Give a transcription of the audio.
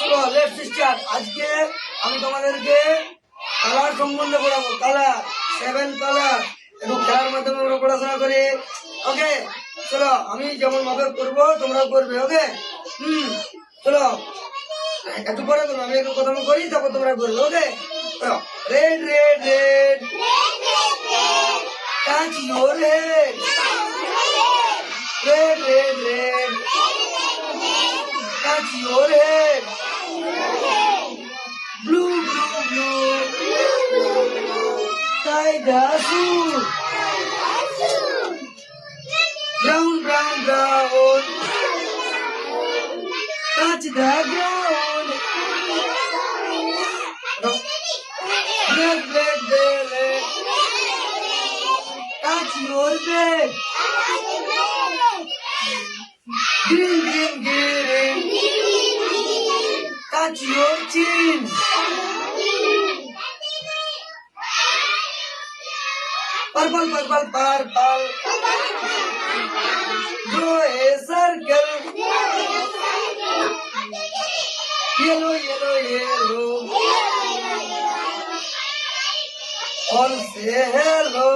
চলো let's start. আজকে আমি তোমাদেরকে কালার সম্বন্ধে পড়াবো। কালার 7 কালার একটু খেলার মাধ্যমে আমরা পড়াশোনা করি। ওকে চলো, আমি যেমন ভাবে করবো তোমরাও করবে। ওকে চলো একটু পরে করবো, আমি একটু প্রথমে করি তারপর তোমরা করবে। Okay red red red touch your head, red red red touch your head, blue blue blue tie the shoe, brown brown brown touch the ground, black black black touch your bed, green green green touch your chin, purple purple purple draw a circle, yellow yellow yellow all say hello.